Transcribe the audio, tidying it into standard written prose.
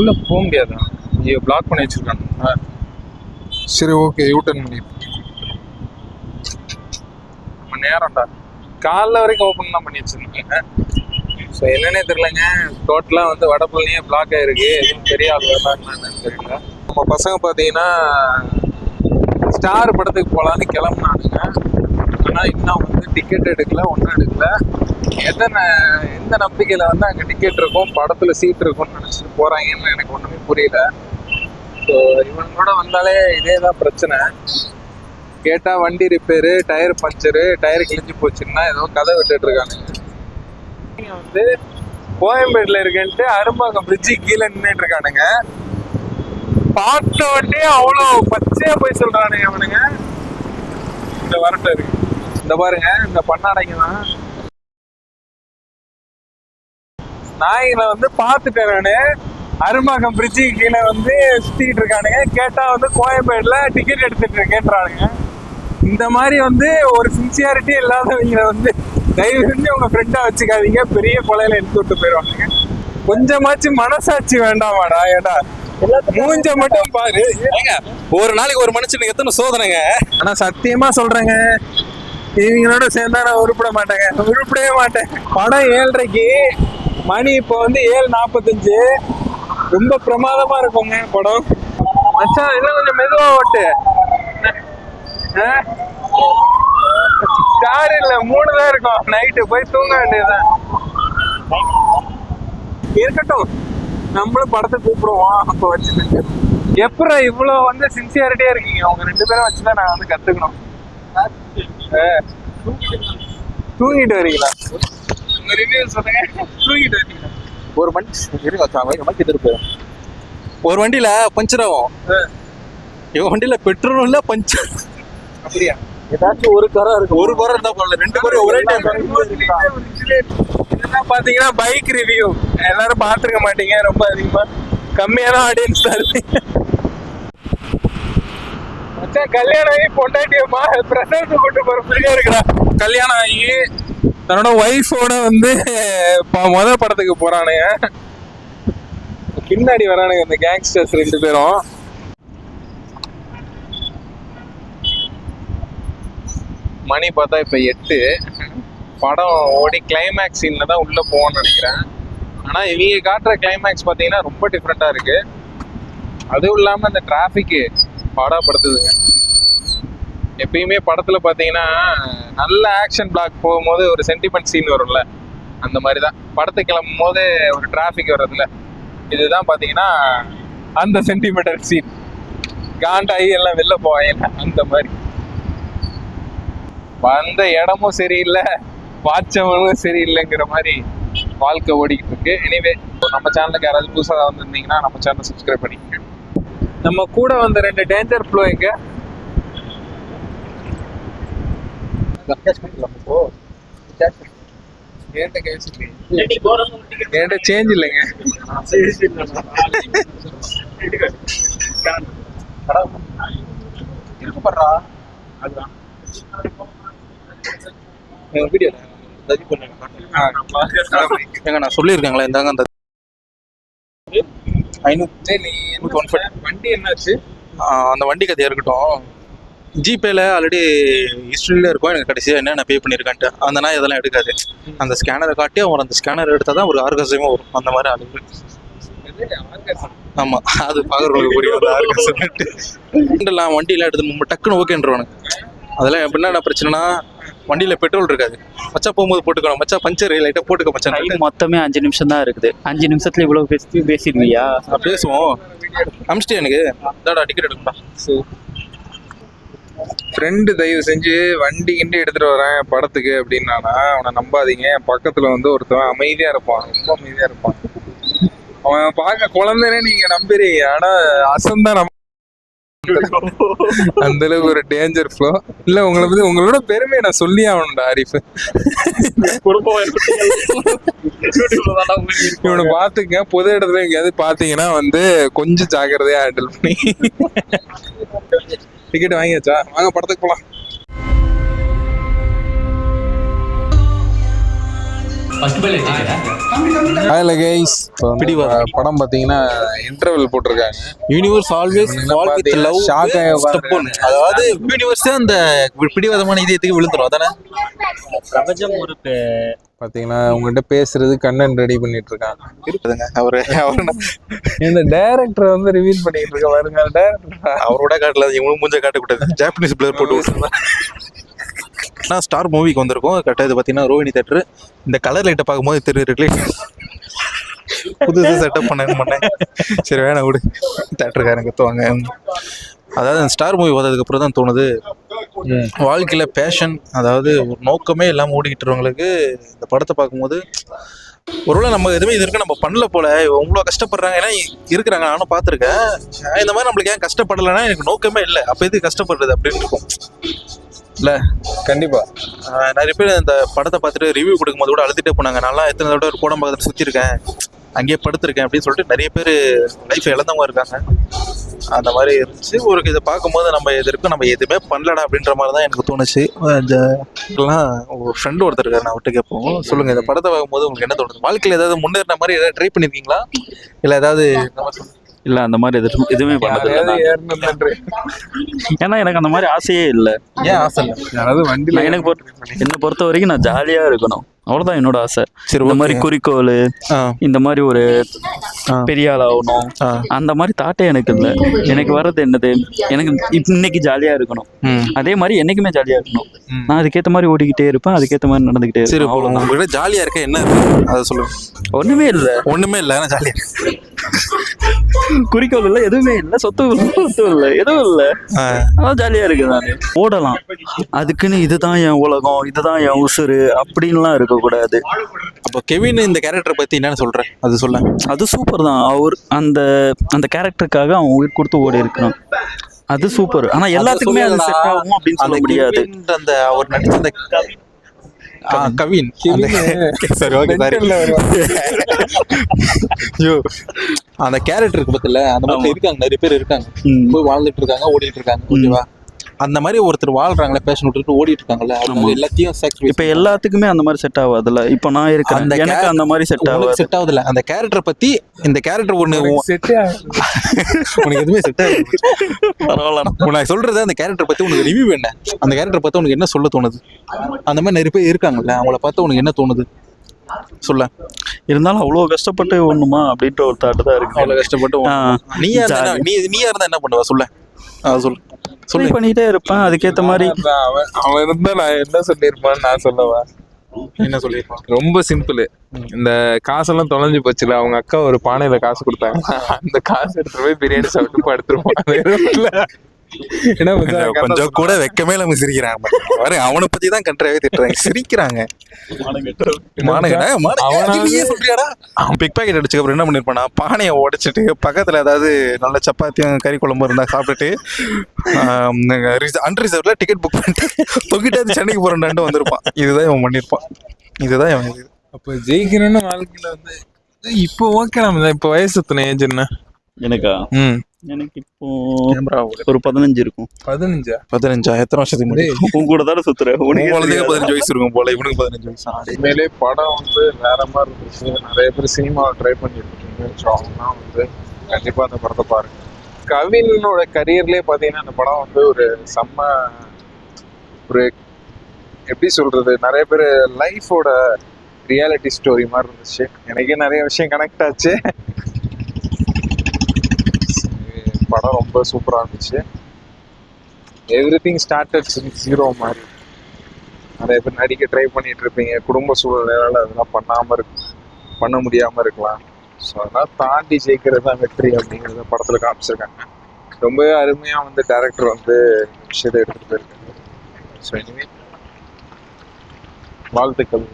உள்ள போக முடியாதா? ஐயோ, பிளாக் பண்ணி வச்சிருக்காங்க. சரி, ஓகே, யூட்டர்ன் பண்ணி. நம்ம நேரம்டா காலைல வரைக்கும் ஓப்பன் தான் பண்ணி வச்சிருந்தாங்க. ஸோ என்னன்னே தெரியலங்க, டோட்டலாக வந்து வடபழனியே பிளாக் ஆயிருக்கு. எதுவும் பெரிய ஆள் வரலான்னு தெரியல. நம்ம பசங்க பார்த்தீங்கன்னா ஸ்டார் படத்துக்கு போகலான்னு கிளம்புனானுங்க. ஆனால் இன்னும் வந்து டிக்கெட் எடுக்கல, ஒன்றும் எடுக்கல. எந்த நம்பிக்கையில் வந்து அங்கே டிக்கெட் இருக்கும், படத்தில் சீட் இருக்கும்னு நினச்சிட்டு போகிறாங்கன்னு எனக்கு ஒன்றுமே புரியல. ஸோ இவங்களோட வந்தாலே இதே தான் பிரச்சனை. கேட்டால் வண்டி ரிப்பேரு, டயர் பஞ்சரு, டயர் கிழிஞ்சு போச்சுன்னா ஏதோ கதை விட்டுட்டு இருக்கானுங்க. வந்து கோயம்பேடுல இருக்கேன்ட்டு அரும்பாக்கம் பிரிட்ஜு கீழே நின்றுட்டு இருக்கானுங்க. பார்த்த வண்டியே அவ்வளோ பச்சையா போய் சொல்றானுங்க அவனுங்க. இந்த வரட்டு இருக்கு, இந்த பாருங்க, இந்த பண்ணாடைங்க தான் நாய்களை வந்து பார்த்துட்டேன் நானு. அரும்பாக்கம் பிரிட்ஜு கீழே வந்து சுத்திக்கிட்டு இருக்கானுங்க. கேட்டா வந்து கோயம்பேடுல டிக்கெட் எடுத்துட்டு இருக்கேன்றானுங்க. இந்த மாதிரி வந்து ஒரு சின்சியாரிட்டி இல்லாதவங்களை வந்து தயவு செஞ்சு உங்க ஃப்ரெண்டா வச்சுக்காதீங்க. பெரிய கொலையில எடுத்து விட்டு போயிடுவாங்க. கொஞ்சமாச்சும் மனசாட்சி வேண்டாமாடா? ஏடா மூஞ்ச மட்டும் பாரு. ஒரு நாளைக்கு ஒரு மனுஷனுக்கு எத்தனை சோதனைங்க. ஆனா சத்தியமா சொல்றேங்க, இவங்களோட சேர்ந்தா நான் உருப்படவே மாட்டேன். படம் 7:30, மணி இப்போ வந்து 7:45. ரொம்ப பிரமாதமா இருக்குங்க படம். மச்சான் இன்னும் கொஞ்சம் மெதுவா ஓட்டு. ஸ்டார் இல்ல 3 தான் இருக்கும். நைட்டு போய் தூங்க வேண்டியதுதான். இருக்கட்டும், நம்மளும் படத்தை கூப்பிடுவோம். அப்ப வச்சுட்டு எப்பறம் இவ்வளவு வந்து சின்சியாரிட்டியா இருக்கீங்க? அவங்க 2 பேரும் வச்சுதான் நான் வந்து கத்துக்கணும். தூங்கிட்டு வரீங்களா? உங்க ரிவ்யூ சொல்லுங்க. தூங்கிட்டு வரீங்களா? ஒரு மனுஷன் ஒரு வண்டியில பஞ்சர் ஆகும், இவன் வண்டியில பெட்ரோல் இல்ல பஞ்சர். அப்படியா? ஏதாச்சும் ஒரு காரம் இருக்கு. ஒரு காரம் இருந்தா போடல, 2 காரம் ஒரே டைம். இதெல்லாம் பாத்தீங்கன்னா பைக் ரிவ்யூ எல்லாரும் பாத்துருக்க மாட்டீங்க. ரொம்ப அதிகமா கம்மியான ஆடியன்ஸ் தான் இருக்கு. மச்சான் கல்யாணம் ஆகி பொண்டாட்டியம்மா பிரசவத்துக்கு கூட்டு போற பிள்ளையா இருக்கிறா. கல்யாணம் ஆகி தன்னோட ஒய்ஃபோட வந்து முதல் படத்துக்கு போறானுங்க. பின்னாடி வரானுங்க இந்த கேங்ஸ்டர்ஸ் 2 பேரும். மணி பார்த்தா இப்ப 8. படம் ஓடி கிளைமேக்ஸ் சீன்ல தான் உள்ள போவோம்னு நினைக்கிறேன். ஆனா இவங்க காட்டுற கிளைமேக்ஸ் பாத்தீங்கன்னா ரொம்ப டிஃப்ரெண்டா இருக்கு. அதுவும் இல்லாம இந்த டிராபிக் பாடப்படுத்துதுங்க. எப்பயுமே படத்துல பாத்தீங்கன்னா நல்ல ஆக்ஷன் பிளாக் போகும்போது ஒரு சென்டிமெண்ட் சீன் வரும்ல, அந்த மாதிரிதான் படத்துக்கு கிளம்பும் போது ஒரு டிராபிக் வர்றதுல இதுதான் பாத்தீங்கன்னா அந்த சென்டிமெண்டல் சீன். காண்டாகி எல்லாம் வெளில போவாங்க. அந்த மாதிரி வந்த இடமும் சரியில்லை, வாட்சவனும் சரியில்லைங்கிற மாதிரி வாழ்க்கை ஓடிக்கிட்டு இருக்கு. எனிவே, நம்ம சேனலுக்கு யாராவது புதுசாக வந்திருந்தீங்கன்னா நம்ம சேனலை சப்ஸ்கிரைப் பண்ணிக்கோங்க. நம்ம கூட வந்த 2 டேஞ்சர் ஃப்ளோ எங்க? என்கிட்ட சேஞ்ச் இல்லைங்க. நான் சொல்லியிருக்கேங்களா இந்தாங்க அந்த வண்டி என்னாச்சு? அந்த வண்டி கதையா இருக்கட்டும். ஜிபேல ஆல்ரெடி ஹிஸ்ட்ரியில இருக்கும் எனக்கு கடைசியாக என்னென்ன பே பண்ணியிருக்கான்ட்டு. அந்த நாய் இதெல்லாம் எடுக்காது. அந்த ஸ்கேனரை காட்டி அவர் அந்த ஸ்கேனர் எடுத்தால் தான் ஒரு ஆர்கசமே வரும். அந்த மாதிரி ஆளுங்க. ஆமா, அது பார்க்குறவங்களுக்கு புரியும். வண்டியில எடுத்து டக்குன்னு ஓகேன்றவனுக்கு. அதெல்லாம் எப்படின்னா பிரச்சனைனா, வண்டியில பெட்ரோல் இருக்காது. மச்சா போகும்போது போட்டுக்கணும், மச்சா பஞ்சர் லைட்டா போட்டுக்க மச்சான். மொத்தமே 5 நிமிஷம் தான் இருக்குது. 5 நிமிஷத்துல இவ்வளவு பேசிடுவியா? பேசுவோம். அமிச்சிட்டு எனக்கு தாடா டிக்கெட் எடுக்கா. ஃப்ரெண்டு தயவு செஞ்சு வண்டி கிண்டி எடுத்துட்டு வரேன் படத்துக்கு அப்படின்னா அவனை நம்பாதீங்க. பக்கத்துல வந்து ஒருத்தவன் அமைதியா இருப்பான், ரொம்ப அமைதியா இருப்பான். அவன் பார்க்க குழந்தைனே நீங்க நம்புறீங்க, ஆனா அசந்தான் நம்ம. அந்த அளவுக்கு ஒரு டேஞ்சர் ஃப்ளோ இல்ல. உங்களை பத்தி உங்களோட பெருமையை நான் சொல்லி ஆகணும்டா ஆரிஃப். இவனை பாத்துக்க, பொது இடத்துல எங்கேயாவது பாத்தீங்கன்னா வந்து கொஞ்சம் ஜாக்கிரதையா ஹேண்டில் பண்ணி. டிக்கெட் வாங்கியாச்சா? வாங்க படத்துக்கு போலாம். அதில் கைஸ் இப்போ வந்து பிடிவாதம். படம் பார்த்தீங்கன்னா இன்டர்வல் போட்டிருக்காங்க. Universe always fall with love shock ஆகி ஸ்டெப். அதாவது யூனிவர்ஸே அந்த பிடிவாதமான இதயத்துக்கு விழுந்துரும் அதானே. பிரபஞ்சம் ஒரு பார்த்தீங்கன்னா உங்ககிட்ட பேசுறது கண்டென்ட் ரெடி பண்ணிட்டு இருக்காங்க. இருக்குதுங்க அவரு இந்த டைரக்டர் வந்து ரிவீல் பண்ணிட்டு இருக்க பாருங்க. டைரக்டர் அவரோட காட்டல இவங்க மூஞ்ச காட்டக்கூடாது. ஜாப்பனீஸ் பிளேயர் போட்டு விட்டுருந்தேன். நான் ஸ்டார் மூவிக்கு வந்திருக்கோம். கரெக்டாக இது பார்த்தீங்கன்னா ரோஹிணி தேட்டரு. இந்த கலர் லைட்டை பார்க்கும்போது தெரியுது புதுசு செட்டப் பண்ணேன். சரி வேணாம் விடு, தேட்டருக்காரங்க கத்துவாங்க. அதாவது அந்த ஸ்டார் மூவி வந்ததுக்கப்புறம் தான் தோணுது, வாழ்க்கையில் பேஷன், அதாவது ஒரு நோக்கமே இல்லாமல் ஓடிக்கிட்டு இருக்கவங்களுக்கு இந்த படத்தை பார்க்கும்போது ஒருவேளை நம்ம எதுவுமே இது இருக்கு நம்ம பண்ணல போல, இவ்வளோ கஷ்டப்படுறாங்க. ஏன்னா இருக்கிறாங்க, நானும் பார்த்துருக்கேன். இந்த மாதிரி நம்மளுக்கு ஏன் கஷ்டப்படலைன்னா எனக்கு நோக்கமே இல்லை, அப்போ எது கஷ்டப்படுறது அப்படின்னு இருக்கும் இல்லை. கண்டிப்பா நிறைய பேர் இந்த படத்தை பார்த்துட்டு ரிவ்யூ கொடுக்கும்போது கூட அழுதுட்டே போனாங்க. நல்லா எத்தனை தடவை ஒரு கூடம் பக்கத்தில் சுற்றிருக்கேன், அங்கேயே படுத்திருக்கேன் அப்படின்னு சொல்லிட்டு நிறைய பேர் லைஃப் இழந்தவங்க இருக்காங்க. அந்த மாதிரி இருந்துச்சு. ஒரு இதை பார்க்கும்போது நம்ம எது இருக்கும், நம்ம எதுவுமே பண்ணலடா அப்படின்ற மாதிரி தான் எனக்கு தோணுச்சு. இதெல்லாம் ஒரு ஃப்ரெண்டு ஒருத்தர் இருக்காரு, நான் விட்டு கேட்போம். சொல்லுங்கள், இந்த படத்தை பார்க்கும்போது உங்களுக்கு என்ன தோணுது? வாழ்க்கையில் ஏதாவது முன்னேறின மாதிரி ஏதாவது ட்ரை பண்ணியிருக்கீங்களா, இல்லை ஏதாவது இல்ல அந்த மாதிரி எதுவுமே பண்ணது இல்ல நான். ஏன்னா எனக்கு அந்த மாதிரி ஆசையே இல்லை. ஏன் ஆசை இல்லை? யாராவது வண்டியில் என்னை பொறுத்த வரைக்கும் நான் ஜாலியா இருக்கணும், அவ்வளவுதான் என்னோட ஆசை. சரி, இந்த மாதிரி குறிக்கோள், இந்த மாதிரி ஒரு பெரிய ஆள் ஆகணும், அந்த மாதிரி தாட்டே எனக்கு இல்லை. எனக்கு வர்றது என்னது, எனக்கு இன்னைக்கு ஜாலியா இருக்கணும், அதே மாதிரி என்னைக்குமே ஜாலியா இருக்கணும். நான் அதுக்கேற்ற மாதிரி ஓடிக்கிட்டே இருப்பேன், அதுக்கேற்ற மாதிரி நடந்துக்கிட்டே சரி. இருப்பேன், அவ்வளவுதான். உங்ககிட்ட ஜாலியா இருக்க என்ன இருக்கு அதை சொல்லுங்க. ஒண்ணுமே இல்லை, ஒண்ணுமே இல்லை, ஆனால் ஜாலியா குறிக்கோள் இல்லை, எதுவுமே இல்லை, சொத்து இல்லை, எதுவும் இல்லை, அதான் ஜாலியா இருக்கு. நான் ஓடலாம், அதுக்குன்னு இதுதான் என் உலகம், இதுதான் என் உசுறு அப்படின்லாம் இருக்கக்கூடாது. அப்போ கெவின் இந்த கேரக்டரை பத்தி என்னன்னு சொல்றேன் அது சொல்ல. அது சூப்பர் தான். அவர் அந்த அந்த கேரக்டருக்காக அவன் உயிர் கொடுத்து ஓடி இருக்கணும், அது சூப்பர். ஆனா எல்லாத்துக்குமே அது செட் ஆகும் அப்படின்னு சொல்ல முடியாது. அந்த அவர் நடிச்ச அந்த கவின் சரி ஓகே சாரி ஐயோ அந்த கேரக்டருக்கு பத்தில அந்த மாதிரி இருக்காங்க, நிறைய பேர் இருக்காங்க, போய் வாழ்ந்துட்டு இருக்காங்க, ஓடிட்டு இருக்காங்க. ஓகேவா? அந்த மாதிரி ஒருத்தர் வாழ்றாங்களே, பேஷன் விட்டுட்டு ஓடிட்டு இருக்காங்கல்ல, அவங்க எல்லாத்தையும் சாக்ரிஃபைஸ். இப்ப எல்லாத்துக்குமே அந்த மாதிரி செட் ஆகாதுல்ல. இப்ப நான் இருக்கேன், எனக்கு அந்த மாதிரி செட் ஆகாது. செட் ஆகுதுல அந்த கேரக்டரை பத்தி. இந்த கேரக்டர் ஒண்ணு உனக்கு எதுவுமே செட் ஆகுது. பரவாயில்ல, உனக்கு சொல்றது அந்த கேரக்டர் பத்தி உனக்கு ரிவ்யூ என்ன, அந்த கேரக்டர் பார்த்து உனக்கு என்ன சொல்ல தோணுது? அந்த மாதிரி நிறைய பேர் இருக்காங்கல்ல, அவங்கள பார்த்து உனக்கு என்ன தோணுது சொல்ல. இருந்தாலும் அவ்வளவு கஷ்டப்பட்டு ஒண்ணுமா அப்படின்ற ஒரு தாட்டு தான் இருக்கு. அவ்வளவு கஷ்டப்பட்டு நீயா இருந்தா என்ன பண்ணுவா சொல்ல, சொல்லு சொல்லி பண்ணிட்டே இருப்பேன். அதுக்கேற்ற மாதிரி அவன் இருந்தா நான் என்ன சொல்லியிருப்பான்னு நான் சொல்லவா? என்ன சொல்லியிருப்பான்? ரொம்ப சிம்பிள். இந்த காசெல்லாம் தொலைஞ்சு போச்சுல, அவங்க அக்கா ஒரு பானையில காசு கொடுத்தாங்க, அந்த காசு எடுத்துட்டு போய் பிரியாணி சாப்பிட்டு படுத்துருப்பான். கொஞ்சம் கூட வெக்கமே நம்ம சிரிக்கிறாங்க. அவனை பத்தி தான் கண்ட்ராவே திட்டுறாங்க, சிரிக்கிறாங்க. பிக் பாக்கெட் அடிச்சுக்கு அப்புறம் என்ன பண்ணிருப்பானா, பானையை உடைச்சிட்டு பக்கத்துல ஏதாவது நல்ல சப்பாத்தியும் கறி குழம்பு இருந்தா சாப்பிட்டுட்டு அன்ரிசர்வ்ல டிக்கெட் புக் பண்ணிட்டு தொங்கிட்டு சென்னைக்கு போறேன்டான்ட்டு வந்திருப்பான். இதுதான் இவன் பண்ணிருப்பான். இதுதான் இவன். இது அப்ப ஜெயிக்கணும்னு வாழ்க்கையில வந்து இப்போ ஓகே. நம்ம இப்போ வயசு எத்தனை ஏஜ் என்ன எனக்கா? எனக்கு இப்போ ஒரு 15 இருக்கும். 15 எத்தனை வருஷத்துக்கு முன்னாடி? உன் கூட தானே சுத்துறேன். 15 வயசு இருக்கும் போல, இவனுக்கு 15 வயசு. உண்மையிலே படம் வந்து வேற மாதிரி இருந்துச்சு. நிறைய பேர் சினிமாவை ட்ரை பண்ணிட்டு இருக்கீங்க, ஸோ அவங்கன்னா வந்து கண்டிப்பா அந்த படத்தை பாருங்க. கவினோட கரியர்லேயே பார்த்தீங்கன்னா அந்த படம் வந்து ஒரு செம்ம ஒரு எப்படி சொல்றது, நிறைய பேர் லைஃபோட ரியாலிட்டி ஸ்டோரி மாதிரி இருந்துச்சு. எனக்கே நிறைய விஷயம் கனெக்ட் ஆச்சு. படம் ரொம்ப சூப்பராக இருந்துச்சு. எவ்ரிதிங் ஸ்டார்டட் ஜீரோ மாதிரி. நிறைய பேர் நடிக்க ட்ரை பண்ணிட்டு இருப்பீங்க, குடும்ப சூழ்நிலையால அதெல்லாம் பண்ண முடியாமல் இருக்கலாம். ஸோ அதெல்லாம் தாண்டி ஜெயிக்கிறது தான் வெற்றி அப்படிங்கிறத படத்தில் காமிச்சிருக்காங்க. ரொம்பவே அருமையாக வந்து டைரக்டர் வந்து விஷயத்தை எடுத்துகிட்டு போயிருக்காங்க. ஸோ இனிமேல் வாழ்த்துக்கள்.